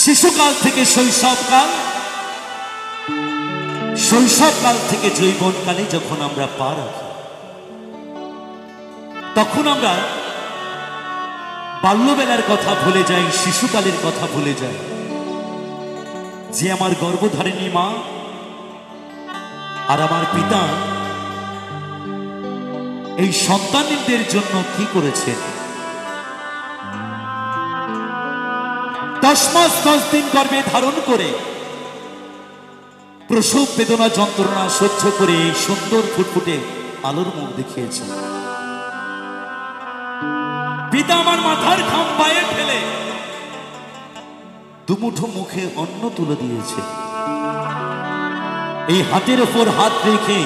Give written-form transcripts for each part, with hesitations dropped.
শিশুকাল থেকে শৈশবকাল, শৈশবকাল থেকে যৌবনকালে যখন আমরা পা রাখি, তখন আমরা বাল্যবেলার কথা ভুলে যাই, শিশুকালের কথা ভুলে যাই। যে আমার গর্ভধারিণী মা আর আমার পিতা এই সন্তানদের জন্য কি করেছেন। 10 মাস 10 দিন গর্ভে ধারণ করে প্রসব বেদনা যন্ত্রণা সহ্য করে এই সুন্দর ফুটফুটে আলোর মুখ দেখিয়েছে। পিতা আমার মাথার ঘাম পায়ে ফেলে দুমুঠো মুখে অন্ন তুলে দিয়েছে। এই হাতের ওপর হাত রেখে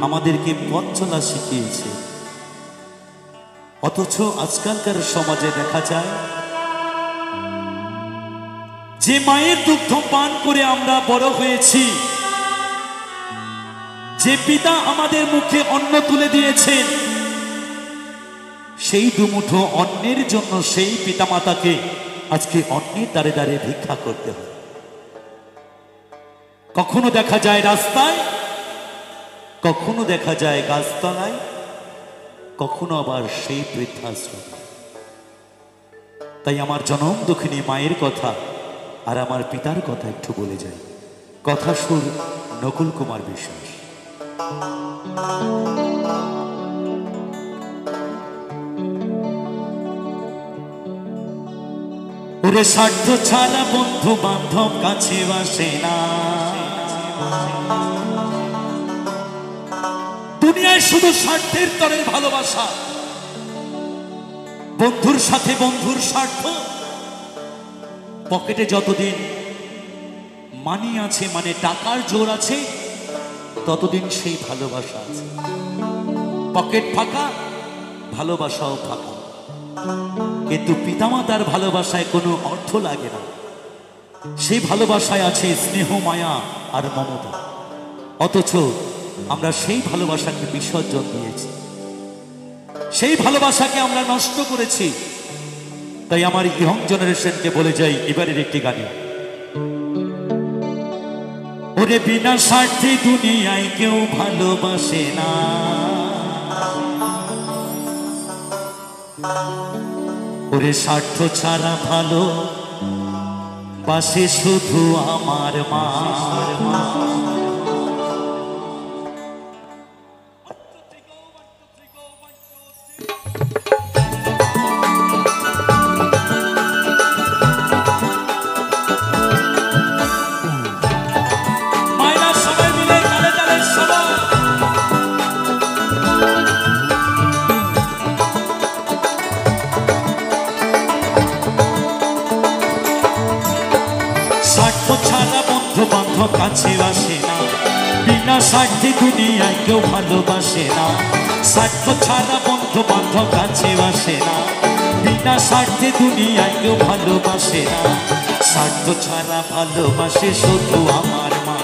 আমাদেরকে পথ চলা শিখিয়েছে। অথচ আজকালকার সমাজে দেখা যায় যে মায়ের দুগ্ধ পান করে আমরা বড় হয়েছি, যে পিতা আমাদের মুখে অন্ন তুলে দিয়েছেন, সেই দুমুঠো অন্নের জন্য সেই পিতামাতাকে আজকে অন্নের দ্বারে দ্বারে ভিক্ষা করতে হয়। কখনো দেখা যায় রাস্তায়, কখনো দেখা যায় গাছতলায়, কখনো আবার সেই বৃদ্ধাশ্রম। তাই আমার জনম দুঃখিনী মায়ের কথা আর আমার পিতার কথা একটু বলে যাই। কথা সুর নকুল কুমার বিশ্বাস। ওরে স্বার্থ ছাড়া বন্ধু বান্ধব কাছে আসে না। দুনিয়ায় শুধু স্বার্থের তরে ভালোবাসা, বন্ধুর সাথে বন্ধুর স্বার্থ। পকেটে যতদিন মানি আছে, মানে টাকার জোর আছে, ততদিন সেই ভালোবাসা আছে। পকেট ফাঁকা, ভালোবাসাও ফাঁকা। কিন্তু পিতামাতার ভালোবাসায় কোনো অর্থ লাগে না। সেই ভালোবাসায় আছে স্নেহ, মায়া আর মমতা। অথচ আমরা সেই ভালোবাসাকে বিসর্জন দিয়েছি, সেই ভালোবাসাকে আমরা নষ্ট করেছি। তাই আমার ইয়ং জেনারেশনকে বলে যাই এবারের একটি গানে, ওরে বিনা স্বার্থে দুনিয়ায় কেউ ভালোবাসে না। ওরে স্বার্থ ছাড়া ভালো বাসে শুধু আমার মা। কাছে আসে না, বিনা স্বার্থে দুনিয়ায় কেউ ভালোবাসে না। স্বার্থ ছাড়া বন্ধু বান্ধব কাছে আসে না, বিনা স্বার্থে দুনিয়ায় কেউ ভালোবাসে না। স্বার্থ ছাড়া ভালোবাসে শুধু আমার মা,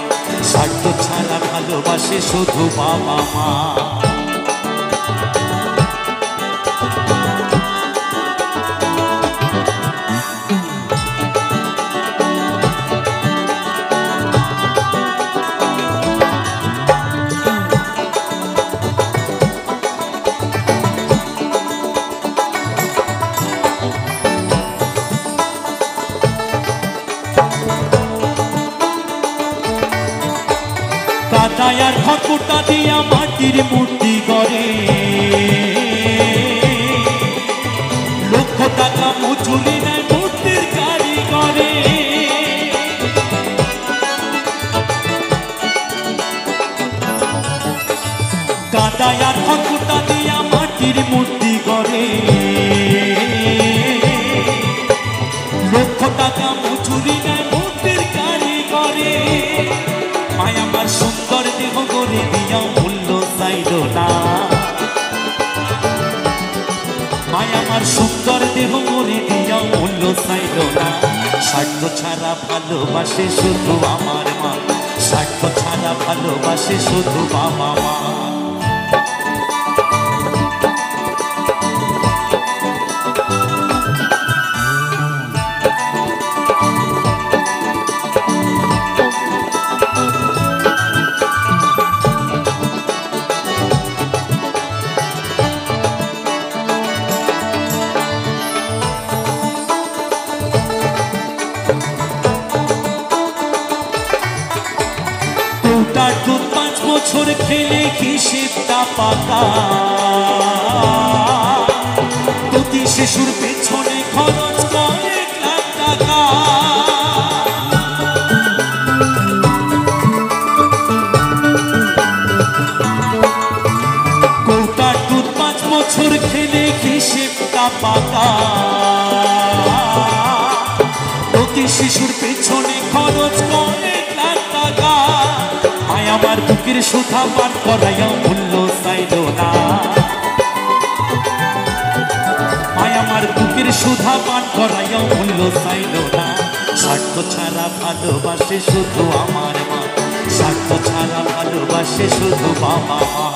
স্বার্থ ছাড়া ভালোবাসে শুধু বাবা মা। কাদায়ার খড়কুটা দিয়া মাটির মূর্তি করে, লক্ষ টাকা মজুরি নেয় মূর্তির কারিগরে। কাদায়ার খড়কুটা দিয়া মাটির মূর্তি করে, লক্ষ টাকা মজুরি নেয় মূর্তির কারিগরে। মায়া আমার সুন্দর দেহ গড়ে দিয়া মূল্য চাইল না, মায়া আমার সুন্দর দেহ গড়ে দিয়া মূল্য চাইল না। স্বার্থ ছাড়া ভালোবাসে শুধু আমার মা, স্বার্থ ছাড়া ভালোবাসে শুধু বাবা মা। কোটার দুধ 5 বছর খেলে হিসেবটা পাকা, প্রতি শিশুর পেছনে খরচ করে 1 লাখ টাকা। কোটার দুধ 5 বছর খেলে হিসেবটা পাকা, প্রতি শিশুর পেছনে খরচ করে 1 লাখ টাকা। আয় আমার বুকের সুধা পান করাইয়া মূল্য চাইল না, আয় আমার বুকের সুধা পান করাইয়া মূল্য চাইল না। স্বার্থ ছাড়া ভালোবাসে শুধু আমার মা, স্বার্থ ছাড়া ভালোবাসে শুধু বাবা মা।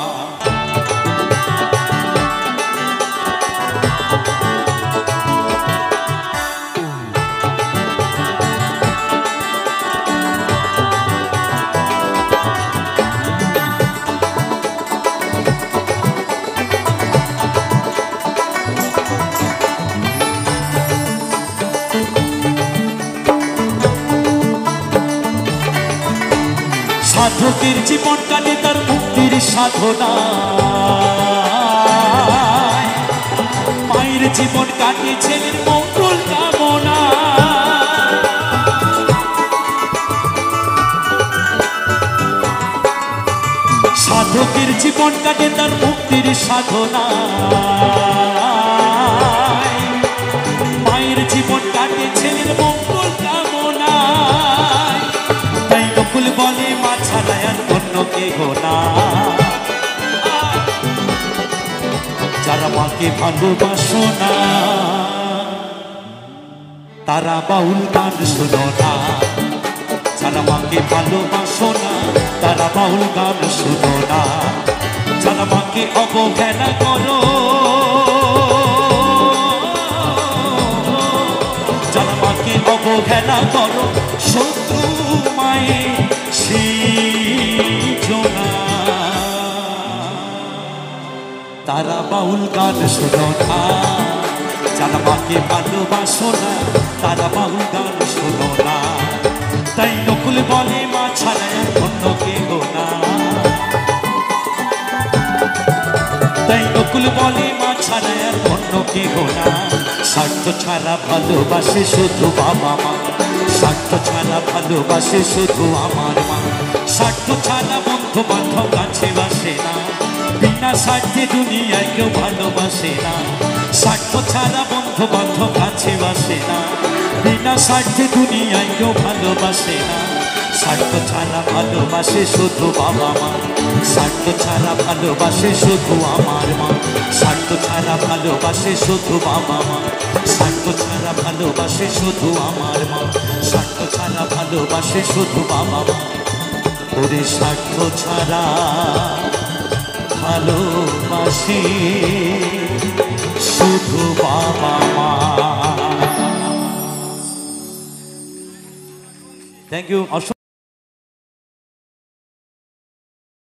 সাধকের জীবন কাটে তার মুক্তির সাধনা, মায়ের জীবন কাটে ছেলের মঙ্গল কামনা। সাধকের জীবন কাটে তার মুক্তির সাধনা, মায়ের জীবন কাটে ছেলের মঙ্গল কামনা। তাই নকুল বলে মা ছাড়া আর অন্য কেহ না। যারা মাকে ভালোবাসো না তারা বাউল গান শোনো না, যারা মাকে ভালোবাসো না তারা বাউল গান শোনো না। যারা মাকে অবহেলা করো, যারা মাকে অবহেলা করো, শত্রু মায়ে সেজনা। তারা বাউল গান শোনো না, যারা মাকে ভালোবাসো না তারা বাউল গান শোনো না। তাই নকুল বলে মা ছাড়া অন্য কেহ না, তাই নকুল বলে মা ছাড়া অন্য কেহ না। স্বার্থ ছাড়া ভালোবাসে শুধু বাবা মা, স্বার্থ ছাড়া ভালোবাসে শুধু আমার মা। স্বার্থ ছাড়া বন্ধু বান্ধব কাছে বাসে না, বিনা স্বার্থে দুনিয়ায় কেউ ভালোবাসে না। স্বার্থ ছাড়া বন্ধু বান্ধব কাছে বাসে না, বিনা স্বার্থে দুনিয়ায় কেউ ভালোবাসে না। স্বার্থ ছাড়া ভালোবাসে শুধু বাবা মা, স্বার্থ ছাড়া ভালোবাসে শুধু আমার মা। স্বার্থ ছাড়া ভালোবাসে শুধু বাবা মা, স্বার্থ ছাড়া ভালোবাসে শুধু আমার মা। স্বার্থ ছাড়া ভালোবাসে শুধু বাবা মা। ওরে স্বার্থ ছাড়া ভালোবাসে শুধু বাবা মা। Thank you.